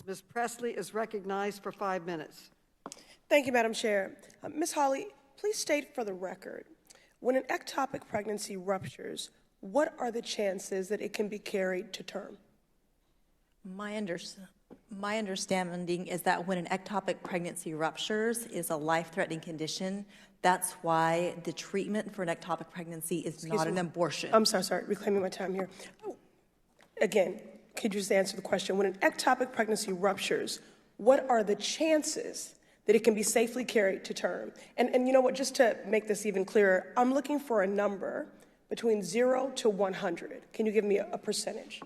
Ms. Pressley is recognized for 5 minutes. Thank you, Madam Chair. Ms. Hawley, please state for the record, when an ectopic pregnancy ruptures, what are the chances that it can be carried to term? My understanding is that when an ectopic pregnancy ruptures is a life-threatening condition, that's why the treatment for an ectopic pregnancy is not an abortion. I'm sorry, reclaiming my time here. Again, could you just answer the question? When an ectopic pregnancy ruptures, what are the chances that it can be safely carried to term? And you know what, just to make this even clearer, I'm looking for a number between 0 to 100. Can you give me a percentage?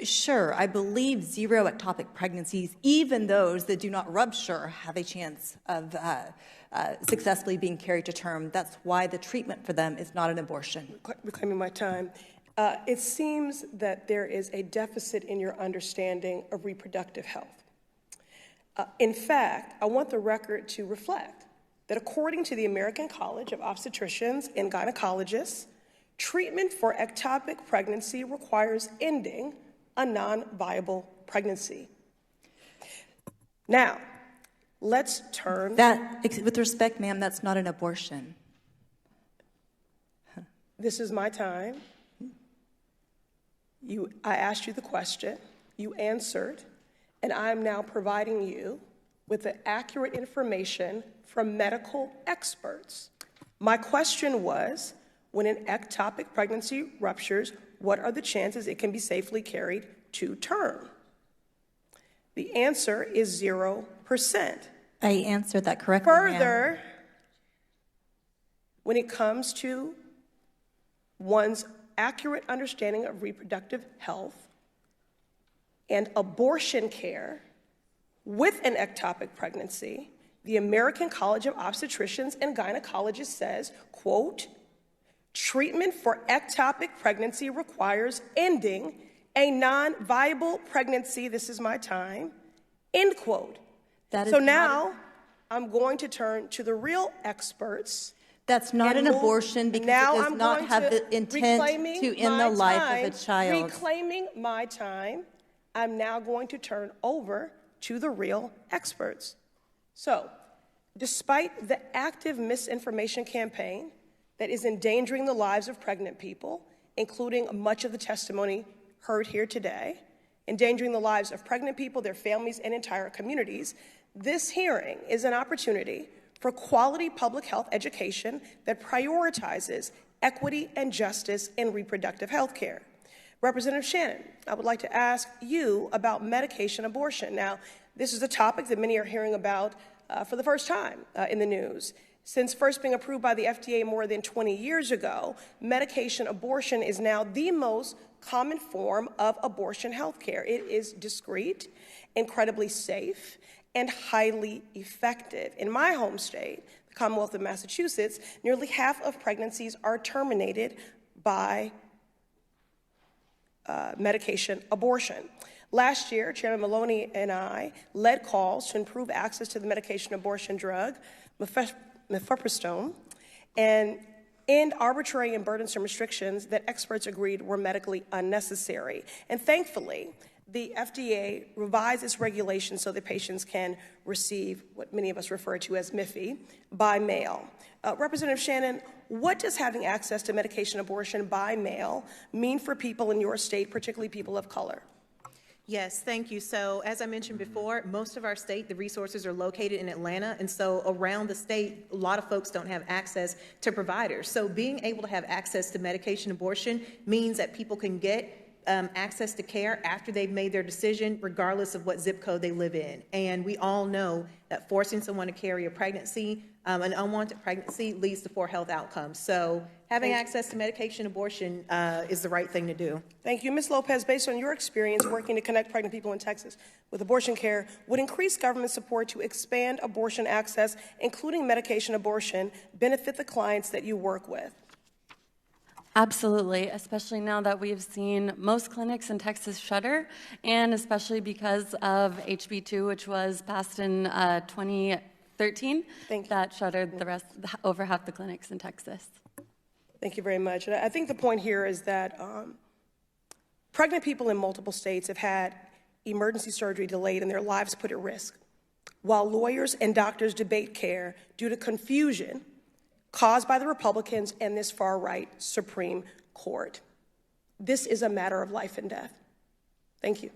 Sure, I believe 0 ectopic pregnancies, even those that do not rupture, have a chance of successfully being carried to term. That's why the treatment for them is not an abortion. Reclaiming my time. It seems that there is a deficit in your understanding of reproductive health. In fact, I want the record to reflect that according to the American College of Obstetricians and Gynecologists, treatment for ectopic pregnancy requires ending a non-viable pregnancy. Now, let's turn... With respect, ma'am, that's not an abortion. This is my time. I asked you the question, you answered, and I am now providing you with the accurate information from medical experts. My question was, when an ectopic pregnancy ruptures, what are the chances it can be safely carried to term? The answer is 0%. I answered that correctly, Further, when it comes to one's accurate understanding of reproductive health and abortion care with an ectopic pregnancy, the American College of Obstetricians and Gynecologists says, quote, treatment for ectopic pregnancy requires ending a non-viable pregnancy. This is my time, end quote. So now I'm going to turn to the real experts. That's not an abortion because it does not have the intent to end the life of a child. Reclaiming my time, I'm now going to turn over to the real experts. So, despite the active misinformation campaign that is endangering the lives of pregnant people, including much of the testimony heard here today, endangering the lives of pregnant people, their families, and entire communities, this hearing is an opportunity for quality public health education that prioritizes equity and justice in reproductive health care. Representative Shannon, I would like to ask you about medication abortion. Now, this is a topic that many are hearing about for the first time in the news. Since first being approved by the FDA more than 20 years ago, medication abortion is now the most common form of abortion health care. It is discreet, incredibly safe, and highly effective. In my home state, the Commonwealth of Massachusetts, nearly half of pregnancies are terminated by medication abortion. Last year, Chairman Maloney and I led calls to improve access to the medication abortion drug, mifepristone, and end arbitrary and burdensome restrictions that experts agreed were medically unnecessary. And thankfully, the FDA revised its regulations so that patients can receive what many of us refer to as MIFI by mail. Representative Shannon, what does having access to medication abortion by mail mean for people in your state, particularly people of color? Yes, thank you. So as I mentioned before, most of our state, the resources are located in Atlanta, and so around the state, a lot of folks don't have access to providers. So being able to have access to medication abortion means that people can get access to care after they've made their decision, regardless of what zip code they live in. And we all know that forcing someone to carry a pregnancy, an unwanted pregnancy, leads to poor health outcomes. So having access to medication abortion is the right thing to do. Thank you. Ms. Lopez, based on your experience working to connect pregnant people in Texas with abortion care, would increased government support to expand abortion access, including medication abortion, benefit the clients that you work with? Absolutely, especially now that we've seen most clinics in Texas shutter, and especially because of HB2, which was passed in 2013, that shuttered the rest, over half the clinics in Texas. Thank you very much. And I think the point here is that pregnant people in multiple states have had emergency surgery delayed and their lives put at risk, while lawyers and doctors debate care due to confusion caused by the Republicans and this far-right Supreme Court. This is a matter of life and death. Thank you.